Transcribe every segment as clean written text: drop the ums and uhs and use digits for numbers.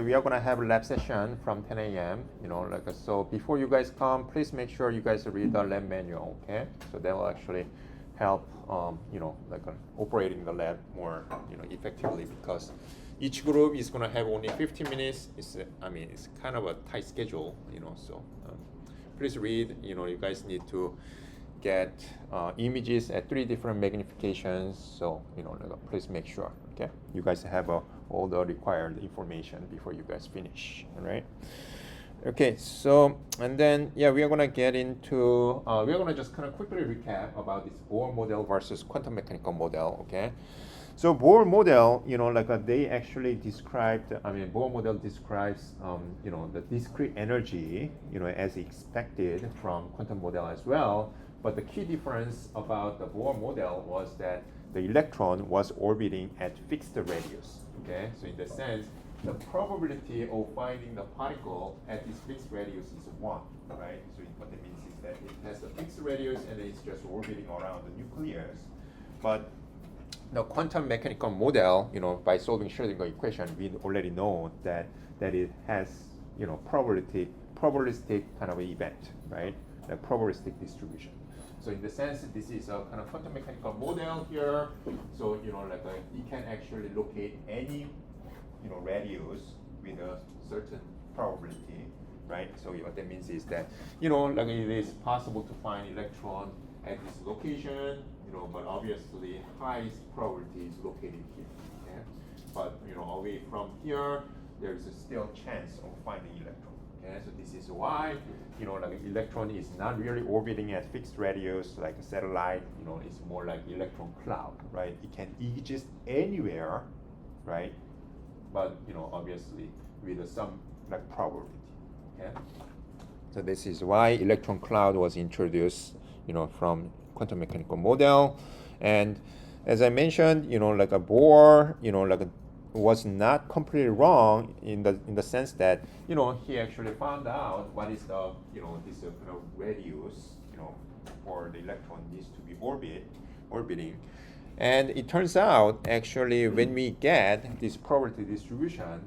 We are gonna have a lab session from 10 a.m. So before you guys come, please make sure you guys read the lab manual, okay? So that will actually help, operating the lab more, effectively, because each group is gonna have only 15 minutes. It's kind of a tight schedule, So please read. You guys need to get images at 3 different magnifications. So please make sure, okay? You guys have all the required information before you guys finish, all right? Okay, so and then we are gonna get into we are gonna just kind of quickly recap about this Bohr model versus quantum mechanical model, okay? So Bohr model, they actually described. Bohr model describes, the discrete energy, as expected from quantum model as well. But the key difference about the Bohr model was that the electron was orbiting at fixed radius. Okay, so in the sense, the probability of finding the particle at this fixed radius is 1, right? So what that means is that it has a fixed radius and it's just orbiting around the nucleus. But the quantum mechanical model, by solving Schrödinger equation, we already know that it has, probabilistic kind of event, right? The probabilistic distribution. So in the sense, this is a kind of quantum mechanical model here. So it can actually locate any radius with a certain probability, right? So what that means is that it is possible to find electron at this location, but obviously highest probability is located here. Okay? But away from here, there is still chance of finding electron. Okay, so this is why electron is not really orbiting at fixed radius like a satellite. It's more like electron cloud, right? It can exist anywhere, right? But obviously with some probability. Okay, so this is why electron cloud was introduced, from quantum mechanical model, and as I mentioned, a Bohr, was not completely wrong in the sense that he actually found out what is the this kind of radius for the electron needs to be orbiting, and it turns out actually when we get this probability distribution,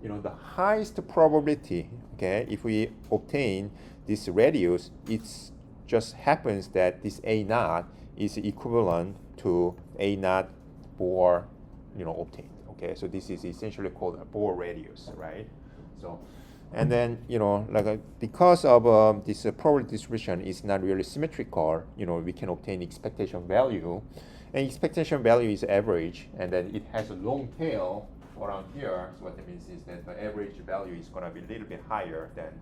the highest probability, okay, if we obtain this radius, it just happens that this A naught is equivalent to A naught Bohr obtained. Okay, so this is essentially called a Bohr radius, right? So, and then because of this probability distribution is not really symmetrical, we can obtain expectation value, and expectation value is average, and then it has a long tail around here. So what that means is that the average value is going to be a little bit higher than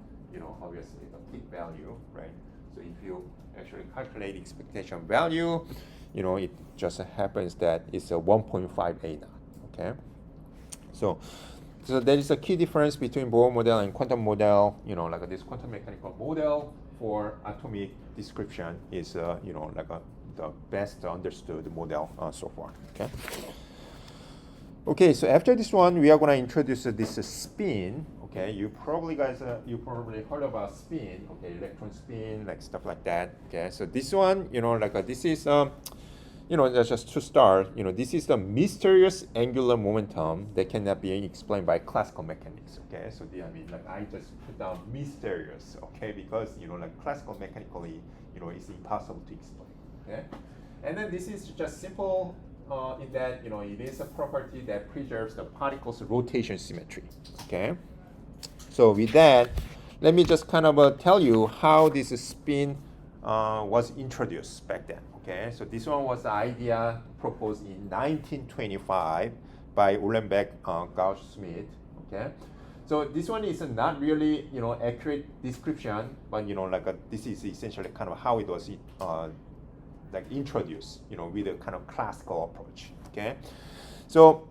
obviously the peak value, right? So if you actually calculate expectation value, it just happens that it's a 1.5 A naught. Okay, so there is a key difference between Bohr model and quantum model. This quantum mechanical model for atomic description is the best understood model so far. Okay. Okay, so after this one, we are going to introduce this spin. Okay, you probably heard about spin. Okay, electron spin, like stuff like that. Okay, so this one, this is just to start, this is the mysterious angular momentum that cannot be explained by classical mechanics. Okay, so I just put down mysterious. Okay, because classical mechanically, it's impossible to explain. Okay, and then this is just simple in that it is a property that preserves the particle's rotation symmetry. Okay, so with that, let me just kind of tell you how this spin was introduced back then. Okay, so this one was the idea proposed in 1925 by Uhlenbeck, Gauss-Schmidt. Okay, so this one is not really accurate description, but this is essentially kind of how it was introduced, with a kind of classical approach. Okay, so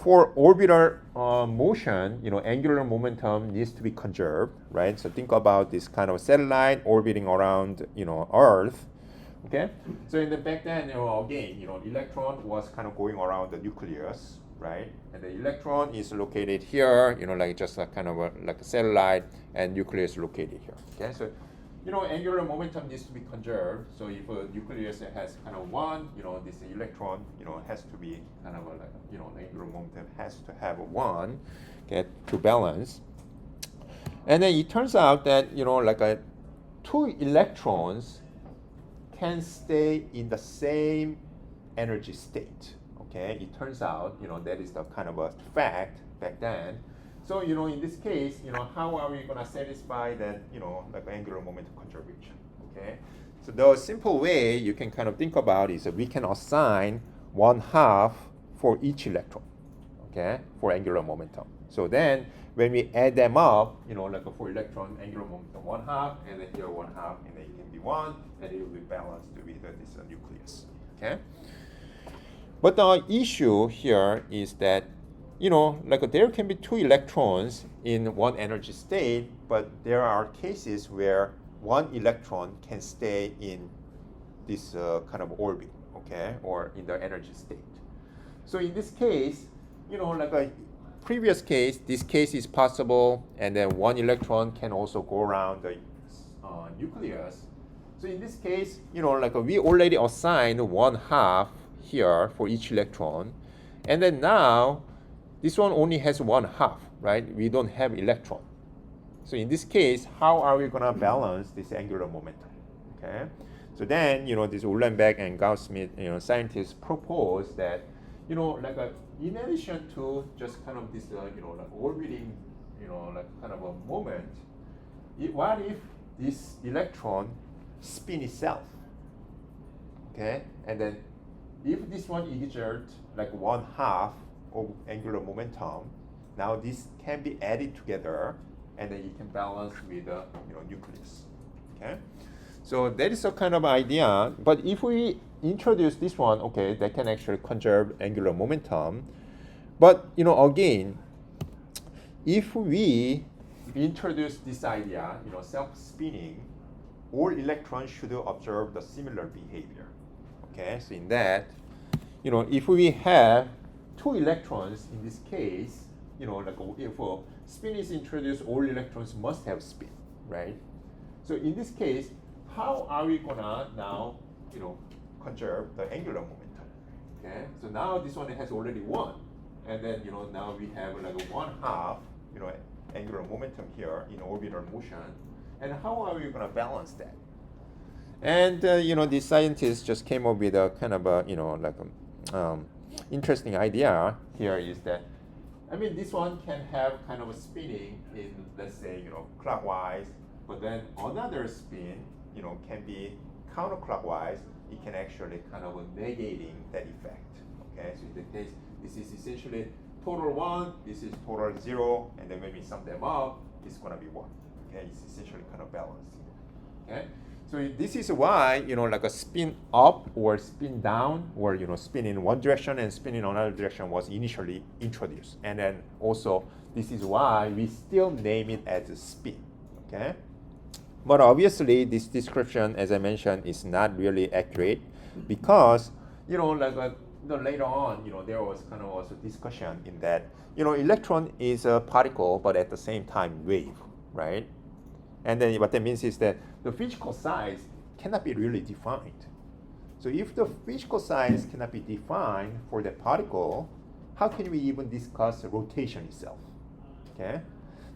for orbital motion, angular momentum needs to be conserved, right? So think about this kind of satellite orbiting around Earth. Okay, so in the back then, again, electron was kind of going around the nucleus, right? And the electron is located here, just kind of like a satellite, and nucleus located here. Okay, so angular momentum needs to be conserved. So if a nucleus has kind of one, this electron, has to be kind of like, the angular momentum has to have a one, okay, to balance. And then it turns out that, two electrons can stay in the same energy state. Okay, it turns out, that is the kind of a fact back then. So, in this case, how are we going to satisfy that, angular momentum conservation? Okay, so the simple way you can kind of think about is that we can assign 1/2 for each electron, okay, for angular momentum. So then when we add them up, for electron angular momentum 1/2, and then here 1/2, and then it can be 1, and it will be balanced with this nucleus. Okay. But the issue here is that, there can be two electrons in one energy state, but there are cases where one electron can stay in this kind of orbit, okay, or in the energy state. So in this case, like a previous case, this case is possible, and then one electron can also go around the nucleus. So in this case, we already assigned 1/2 here for each electron, and then now this one only has 1/2, right? We don't have electron. So in this case, how are we going to balance this angular momentum? Okay, so then this Uhlenbeck and Gauss-Smith scientists propose that in addition to just kind of this orbiting kind of a moment, what if this electron spin itself? Okay, and then if this one exerts 1/2 of angular momentum, now this can be added together, and then it can balance with the nucleus. Okay, so that is a kind of idea. But if we introduce this one, okay, that can actually conserve angular momentum. But again, if we introduce this idea, self-spinning, all electrons should observe the similar behavior. Okay, so in that, if we have two electrons in this case, if a spin is introduced, all electrons must have spin, right? So in this case, how are we gonna now, conserve the angular momentum? Okay, so now this one has already one, and then now we have 1/2, angular momentum here in orbital motion, and how are we gonna balance that? And the scientists just came up with a kind of a interesting idea here is that, this one can have kind of a spinning in, let's say, clockwise, but then another spin, can be counterclockwise. It can actually kind of negating that effect. Okay, so in the case, this is essentially total 1, this is total 0, and then when we sum them up, it's going to be 1. Okay, it's essentially kind of balanced. Okay. So this is why, a spin up or spin down, or, spin in one direction and spin in another direction was initially introduced. And then also, this is why we still name it as a spin, okay? But obviously, this description, as I mentioned, is not really accurate because, later on, there was kind of also discussion in that, electron is a particle, but at the same time wave, right? And then what that means is that the physical size cannot be really defined. So if the physical size cannot be defined for the particle, how can we even discuss rotation itself? Okay,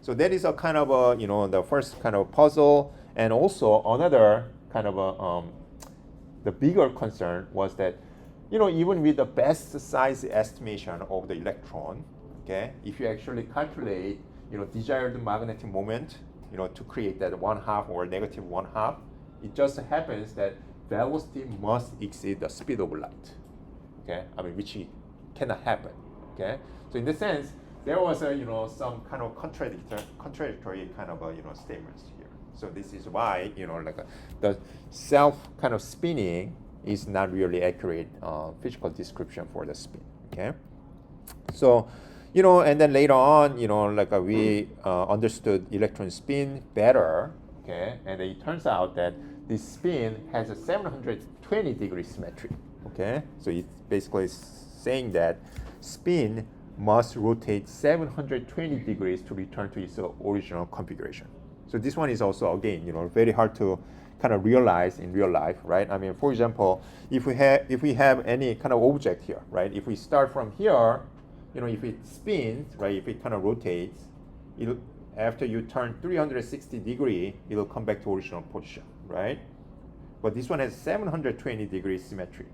so that is a kind of a the first kind of puzzle, and also another kind of a the bigger concern was that even with the best size estimation of the electron, okay, if you actually calculate desired magnetic moment, to create that 1/2 or negative 1/2, it just happens that velocity must exceed the speed of light. Okay, which cannot happen. Okay, so in this sense, there was a some kind of contradictory kind of statements here. So this is why the self kind of spinning is not really accurate physical description for the spin. Okay, so. And then later on, we understood electron spin better, okay? And it turns out that this spin has a 720-degree symmetry, okay? So it's basically saying that spin must rotate 720 degrees to return to its original configuration, So this one is also, again, very hard to kind of realize in real life, right? I mean, for example, if we have any kind of object here, right? If we start from here, if it spins, right? If it kind of rotates, after you turn 360 degree, it'll come back to original position, right? But this one has 720 degree symmetry.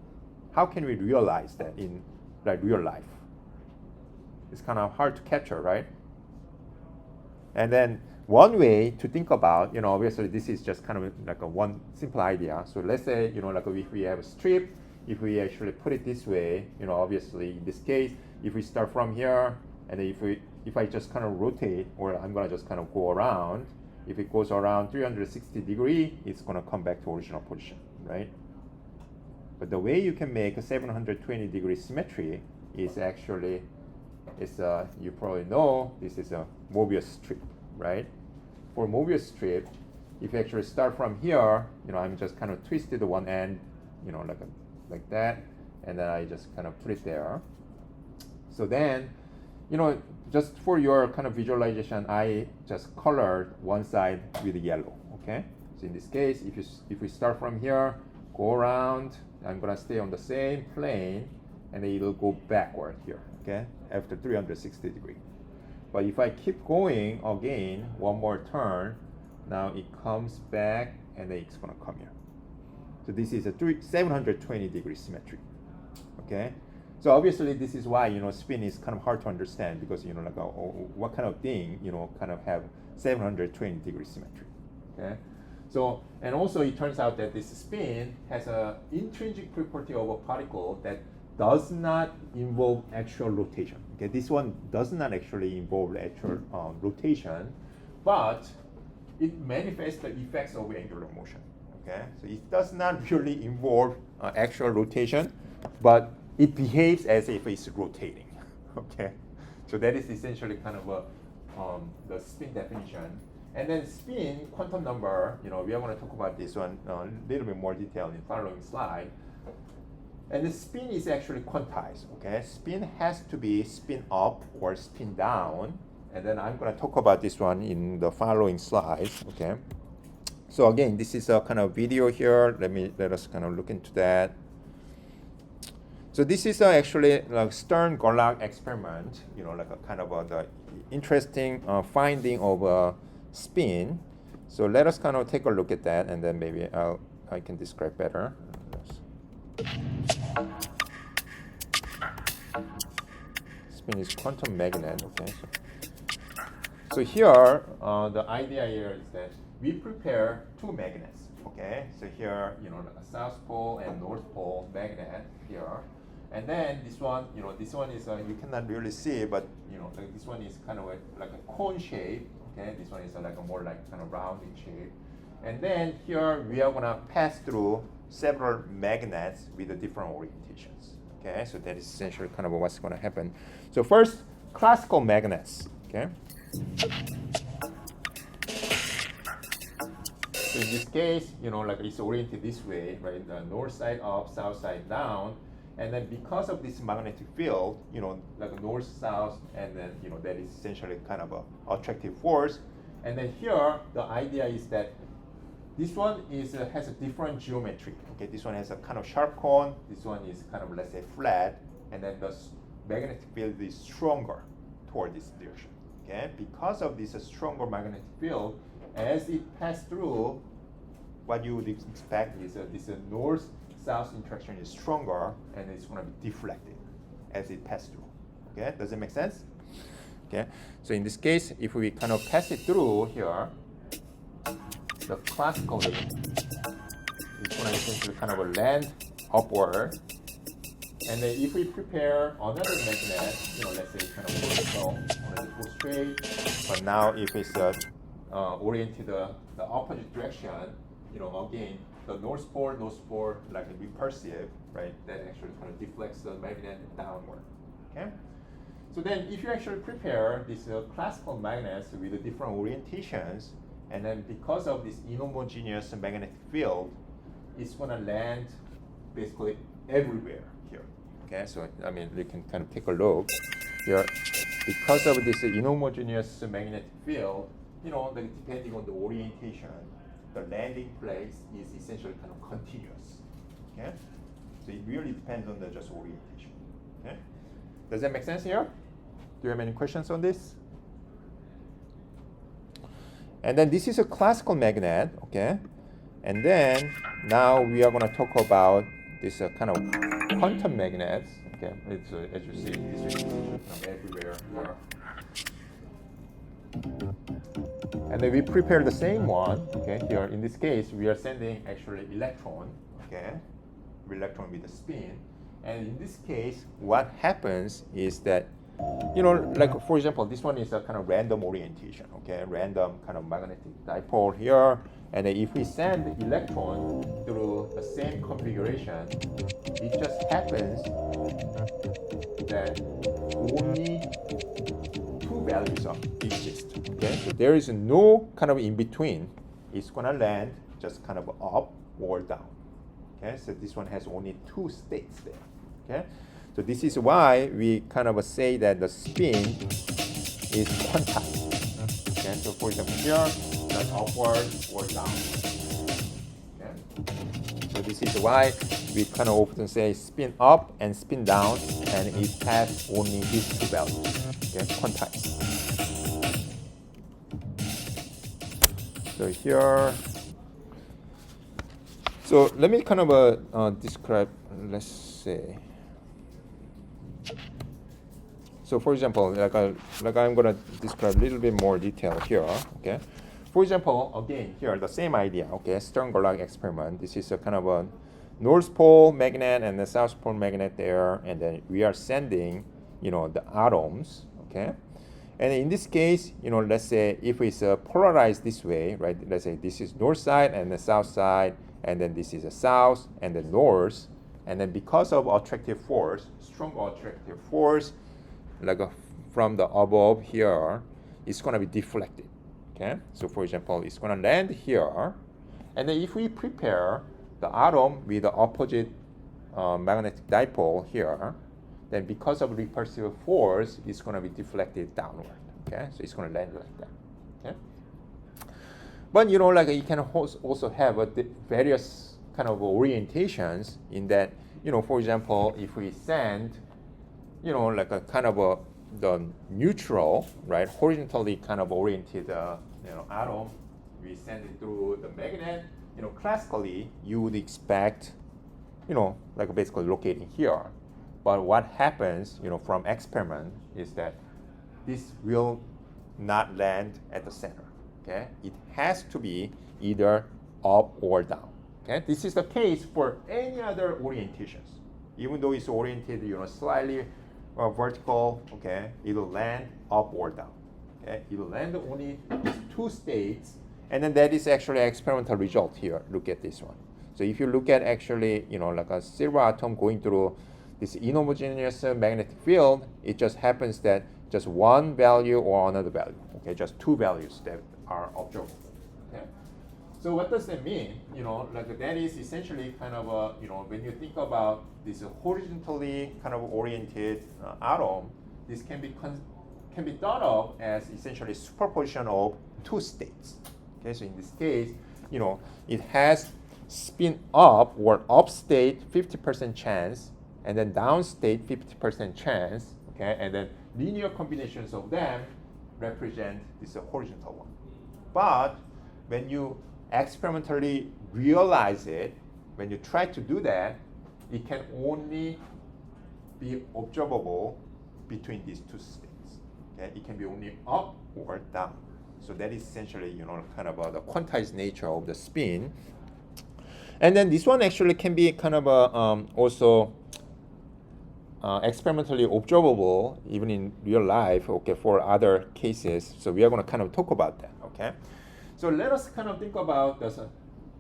How can we realize that in real life? It's kind of hard to capture, right? And then one way to think about, obviously this is just kind of like a one simple idea. So let's say, like if we have a strip, if we actually put it this way, obviously in this case, if we start from here, and if I just kind of rotate, or I'm gonna just kind of go around, if it goes around 360 degree, it's gonna come back to original position, right? But the way you can make a 720 degree symmetry is actually, you probably know, this is a Mobius strip, right? For Mobius strip, if you actually start from here, I'm just kind of twisted one end, like that, and then I just kind of put it there. So then, just for your kind of visualization, I just colored one side with yellow, okay? So in this case, if we start from here, go around, I'm gonna stay on the same plane, and then it'll go backward here, okay? After 360 degree. But if I keep going again, one more turn, now it comes back, and then it's gonna come here. So this is a 720 degree symmetry, okay? So obviously this is why, spin is kind of hard to understand, because, like what kind of thing, kind of have 720 degree symmetry, okay? So, and also it turns out that this spin has an intrinsic property of a particle that does not involve actual rotation. Okay, this one does not actually involve actual rotation, but it manifests the effects of angular motion. Okay, so it does not really involve actual rotation, but it behaves as if it's rotating. Okay, so that is essentially kind of the spin definition. And then spin quantum number, we are going to talk about this one a little bit more detail in the following slide. And the spin is actually quantized, okay? Spin has to be spin up or spin down. And then I'm going to talk about this one in the following slides, okay? So again, this is a kind of video here. Let us kind of look into that. So this is actually like Stern-Gerlach experiment, like a kind of the interesting finding of spin. So let us kind of take a look at that, and then maybe I can describe better. Spin is quantum magnet, okay? So here, the idea here is that we prepare two magnets, okay? So here, like a south pole and north pole magnet here. And then this one, this one is, you cannot really see, but, like this one is kind of like a cone shape, okay? This one is like a more like kind of rounded shape. And then here, we are gonna pass through several magnets with the different orientations, okay? So that is essentially kind of what's gonna happen. So first, classical magnets, okay? So in this case, like it's oriented this way, right? The north side up, south side down. And then because of this magnetic field, like a north-south, and then, that is essentially kind of a attractive force. And then here, the idea is that this one has a different geometry. Okay, this one has a kind of sharp cone. This one is kind of, let's say, flat. And then the magnetic field is stronger toward this direction. Okay, because of this stronger magnetic field, as it passes through, what you would expect is this north-south interaction is stronger, and it's going to be deflected as it passes through. Okay, does it make sense? Okay, so in this case, if we kind of pass it through here, the classical way is going to essentially kind of land upward. And then if we prepare another magnet, let's say kind of vertical, wanted to go straight, but now if it's oriented the opposite direction, again, the north pole, like a repulsive, right? That actually kind of deflects the magnet downward. Okay. So then, if you actually prepare these classical magnets with the different orientations, and then because of this inhomogeneous magnetic field, it's going to land basically everywhere here. Okay. So I mean, you can kind of take a look here. Because of this inhomogeneous magnetic field, like depending on the orientation, the landing place is essentially kind of continuous. Okay, so it really depends on the just orientation. Okay, does that make sense here? Do you have any questions on this? And then this is a classical magnet, okay? And then now we are going to talk about this kind of quantum magnets, okay? It's as you see, this is kind of everywhere here. And then we prepare the same one, okay? Here in this case, we are sending actually electron, okay? Electron with a spin. And in this case, what happens is that, like for example, this one is a kind of random orientation, okay? Random kind of magnetic dipole here. And then if we send the electron through the same configuration, it just happens that only two values exist, okay? So there is no kind of in between. It's gonna land just kind of up or down, okay? So this one has only two states there, okay? So this is why we kind of say that the spin is quantized. Okay, so for example here, that's upward or down. Okay? So this is why we kind of often say spin up and spin down, and it has only these two values. Okay, quantized. So here, so let me kind of describe, let's say. So for example, like I'm going to describe a little bit more detail here, okay? For example, again, here, the same idea, okay? Stern-Gerlach experiment. This is a kind of a North Pole magnet and the South Pole magnet there, and then we are sending, the atoms, okay? And in this case, let's say if it's polarized this way, right? Let's say this is north side and the south side, and then this is the south and the north, and then because of attractive force, strong attractive force, like from the above here, it's going to be deflected. Okay, so for example, it's going to land here, and then if we prepare the atom with the opposite magnetic dipole here, then because of repulsive force, it's going to be deflected downward. Okay, so it's going to land like that. Okay, but like you can also have various kind of orientations in that. For example, if we send like a kind of the neutral, right, horizontally kind of oriented, atom, we send it through the magnet. Classically, you would expect, like basically locating here. But what happens, from experiment is that this will not land at the center. Okay, it has to be either up or down. Okay, this is the case for any other orientations. Even though it's oriented, slightly vertical, okay, it'll land up or down. Okay, it'll land only these two states, and then that is actually an experimental result here. Look at this one. So if you look at actually, like a silver atom going through this inhomogeneous magnetic field, it just happens that just one value or another value. Okay, just two values that are observable. Okay. So what does that mean? Like that is essentially kind of a, when you think about this horizontally kind of oriented atom, this can be thought of as essentially superposition of two states. Okay, so in this case, it has spin up or up state 50% chance, and then down state 50% chance. Okay, and then linear combinations of them represent this horizontal one. But when you experimentally realize it, when you try to do that, it can only be observable between these two states. Okay, it can be only up or down. So that is essentially, kind of the quantized nature of the spin. And then this one actually can be kind of also experimentally observable even in real life, okay, for other cases. So we are going to kind of talk about that, okay? So let us kind of think about this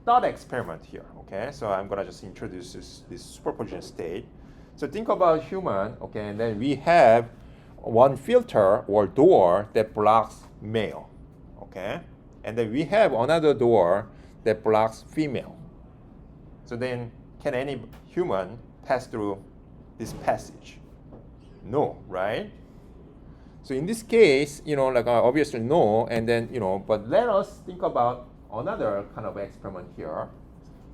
thought experiment here, okay? So I'm going to just introduce this superposition state. So think about human, okay, and then we have one filter or door that blocks male, okay? And then we have another door that blocks female. So then can any human pass through this passage? No, right? So in this case, like obviously no, and then, but let us think about another kind of experiment here.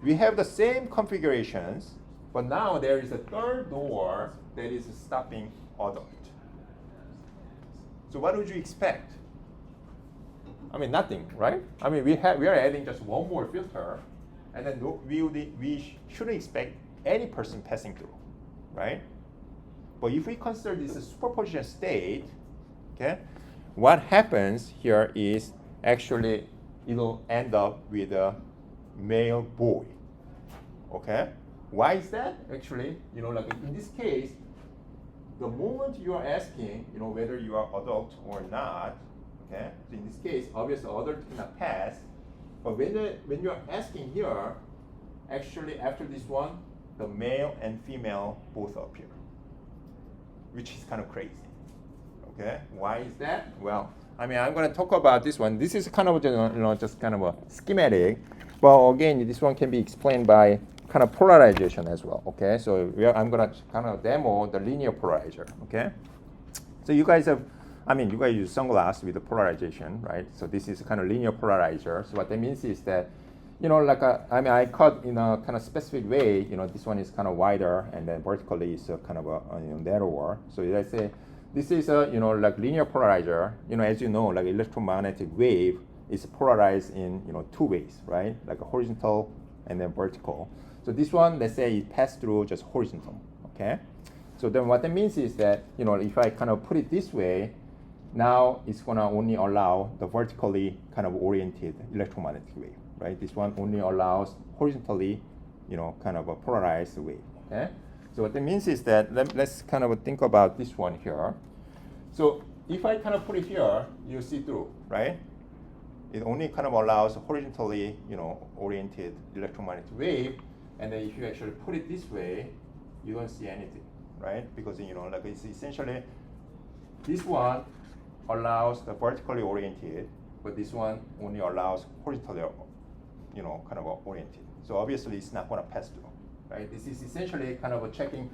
We have the same configurations, but now there is a third door that is stopping adult. So what would you expect? I mean, nothing, right? I mean, we are adding just one more filter, and then we shouldn't expect any person passing through, right? But if we consider this a superposition state, okay, what happens here is actually it'll end up with a male boy, okay? Why is that? Actually, like in this case, the moment you are asking, whether you are adult or not, okay? So in this case, obviously adult cannot pass, but when you are asking here, actually after this one, the male and female both appear, which is kind of crazy. Okay, why is that? Well, I mean, I'm going to talk about this one. This is kind of just kind of a schematic, but again, this one can be explained by kind of polarization as well. Okay, so I'm going to kind of demo the linear polarizer. Okay, so you guys use sunglasses with the polarization, right? So this is kind of linear polarizer. So what that means is that, I cut in a kind of specific way. This one is kind of wider, and then vertically is kind of a narrower. So let's say this is a like linear polarizer. As you know, like electromagnetic wave is polarized in two ways, right? Like a horizontal and then vertical. So this one, let's say it passed through just horizontal. Okay. So then what that means is that if I kind of put it this way, now it's gonna only allow the vertically kind of oriented electromagnetic wave. Right, this one only allows horizontally, kind of a polarized wave. Okay, so what that means is that let's kind of think about this one here. So if I kind of put it here, you see through, right? It only kind of allows horizontally, oriented electromagnetic wave, and then if you actually put it this way, you don't see anything, right? Because like it's essentially this one allows the vertically oriented, but this one only allows horizontally kind of oriented. So obviously it's not going to pass through, right? This is essentially kind of checking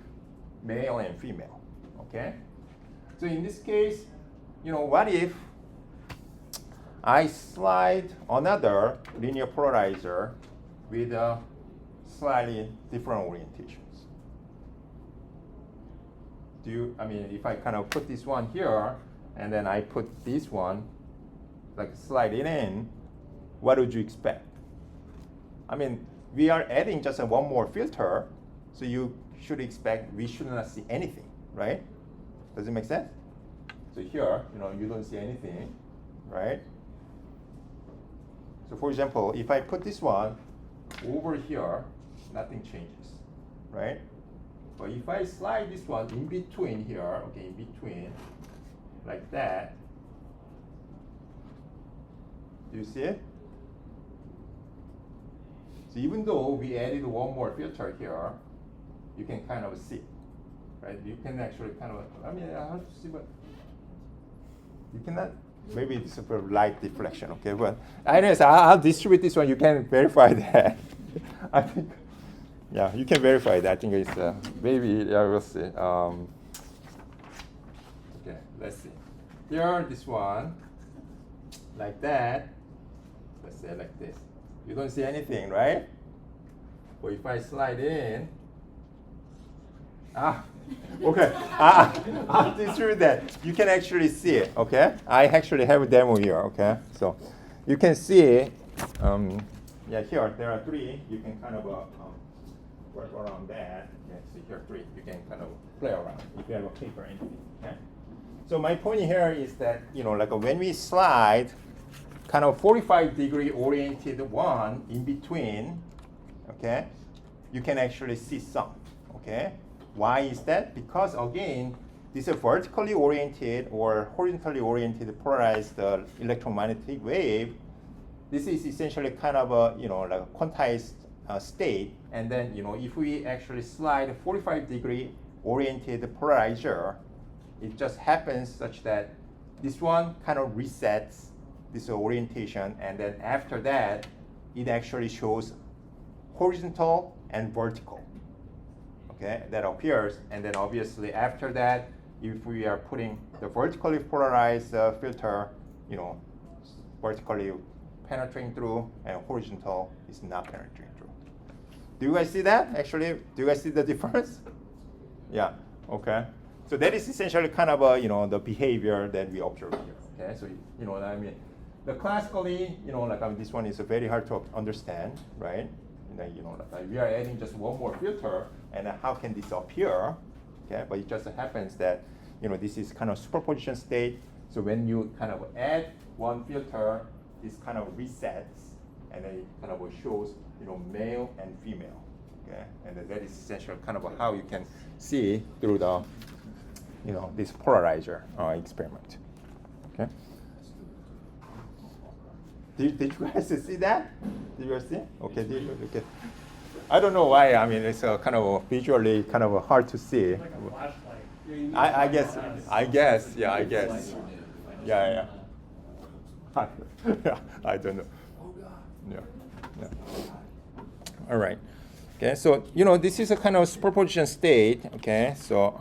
male and female, okay? So in this case, what if I slide another linear polarizer with a slightly different orientations? If I kind of put this one here, and then I put this one, like slide it in, what would you expect? We are adding just one more filter, so you should expect we should not see anything, right? Does it make sense? So here, you don't see anything, right? So for example, if I put this one over here, nothing changes, right? But if I slide this one in between here, okay, in between, like that, do you see it? So even though we added one more filter here, you can kind of see, right? You can actually kind of, I have to see, but you cannot, maybe it's a light deflection, okay? But anyways, I'll distribute this one. You can verify that. I think, yeah, you can verify that. I think it's, maybe, yeah, we'll see. Okay, let's see. Here, this one, like that. Let's say like this. You don't see anything, right? But if I slide in, okay, I'll distribute that. You can actually see it, okay? I actually have a demo here, okay? So you can see, here there are three. You can kind of work around that. Okay, so here are three. You can kind of play around if you have a paper or anything, okay? So my point here is that, like when we slide kind of 45-degree oriented one in between, okay, you can actually see some, okay? Why is that? Because again, this is a vertically oriented or horizontally oriented polarized electromagnetic wave. This is essentially kind of a, like a quantized state. And then, if we actually slide a 45-degree oriented polarizer, it just happens such that this one kind of resets this orientation, and then after that, it actually shows horizontal and vertical, okay, that appears, and then obviously after that, if we are putting the vertically polarized filter, you know, vertically penetrating through and horizontal is not penetrating through. Do you guys see that? Actually, do you guys see the difference? Yeah. Okay. So that is essentially kind of a, you know, the behavior that we observe here. Okay. So you know, I mean, the classically, you know, like this one is very hard to understand, right? And then, you know, like we are adding just one more filter, and how can this appear? Okay. But it just happens that, you know, this is kind of superposition state. So when you kind of add one filter, this kind of resets, and then it kind of shows, you know, male and female. Okay, and that is essentially kind of how you can see through the, you know, this polarizer experiment. Okay. Did you guys see that? Did you guys see? Okay. Okay. I don't know why. I mean, it's kind of visually kind of hard to see. Like a flashlight. I guess. Yeah. Yeah, I don't know. Yeah. All right. Okay, so you know this is a kind of superposition state. Okay, so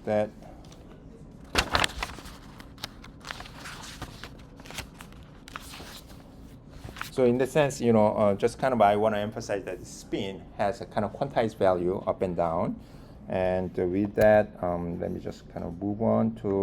that. So in the sense, you know, just kind of I want to emphasize that the spin has a kind of quantized value up and down, and with that, let me just kind of move on to.